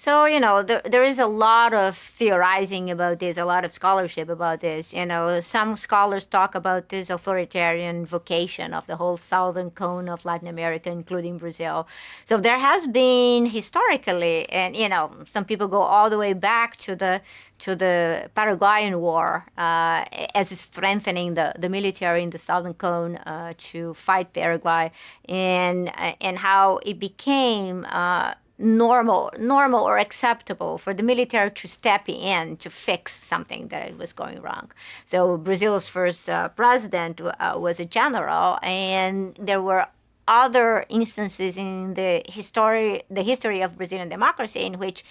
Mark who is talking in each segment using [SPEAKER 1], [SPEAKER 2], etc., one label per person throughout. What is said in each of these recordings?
[SPEAKER 1] So, there is a lot of theorizing about this, a lot of scholarship about this. Some scholars talk about this authoritarian vocation of the whole southern cone of Latin America, including Brazil. So there has been historically, and, some people go all the way back to the Paraguayan War as strengthening the military in the southern cone to fight Paraguay, and how it became normal or acceptable for the military to step in to fix something that was going wrong. So Brazil's first president was a general, and there were other instances in the history of Brazilian democracy in which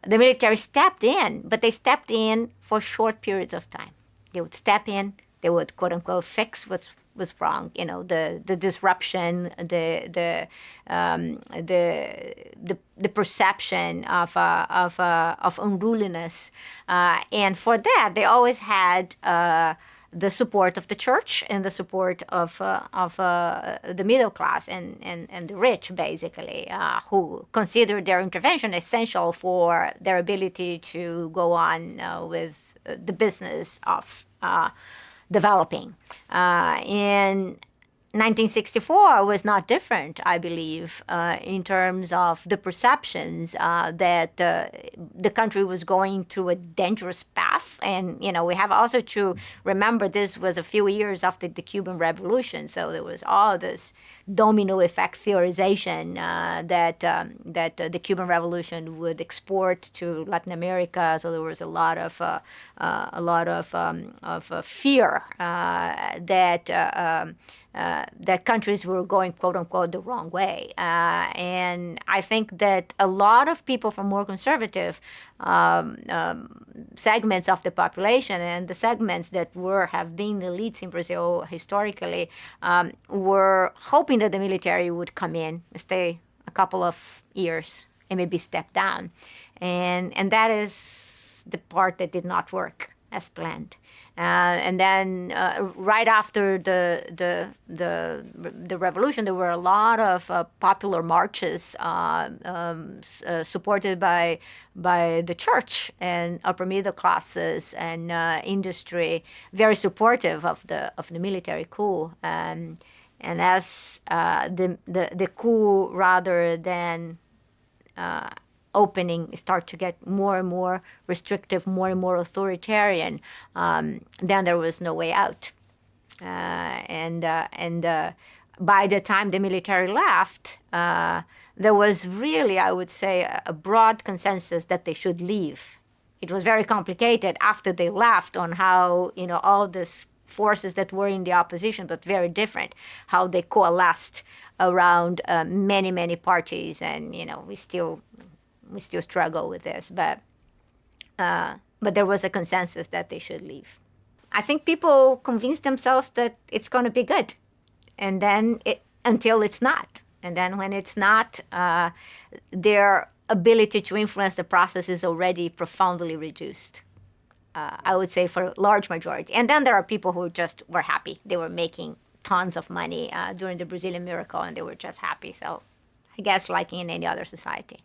[SPEAKER 1] the military stepped in, but they stepped in for short periods of time. They would step in, they would quote unquote fix what was wrong, the disruption, the perception of unruliness, and for that they always had the support of the church and the support of the middle class and the rich, basically, who considered their intervention essential for their ability to go on with the business of developing. In 1964 was not different, I believe, in terms of the perceptions that the country was going through a dangerous path. And, we have also to remember this was a few years after the Cuban Revolution. So there was all this domino effect theorization that the Cuban Revolution would export to Latin America. So there was a lot of fear that countries were going, quote unquote, the wrong way. And I think that a lot of people from more conservative segments of the population, and the segments that have been the elites in Brazil historically, were hoping that the military would come in, stay a couple of years, and maybe step down. And that is the part that did not work as planned. And then right after the revolution, there were a lot of popular marches supported by the church and upper middle classes and industry, very supportive of the military coup. And as the coup, rather than opening, start to get more and more restrictive, more and more authoritarian, then there was no way out. And by the time the military left, there was really, I would say, a broad consensus that they should leave. It was very complicated after they left on how, all these forces that were in the opposition, but very different, how they coalesced around many, many parties. And, we still struggle with this, but there was a consensus that they should leave. I think people convince themselves that it's going to be good, and then until it's not, and then when it's not, their ability to influence the process is already profoundly reduced. I would say for a large majority, and then there are people who just were happy. They were making tons of money during the Brazilian miracle, and they were just happy. So, I guess like in any other society.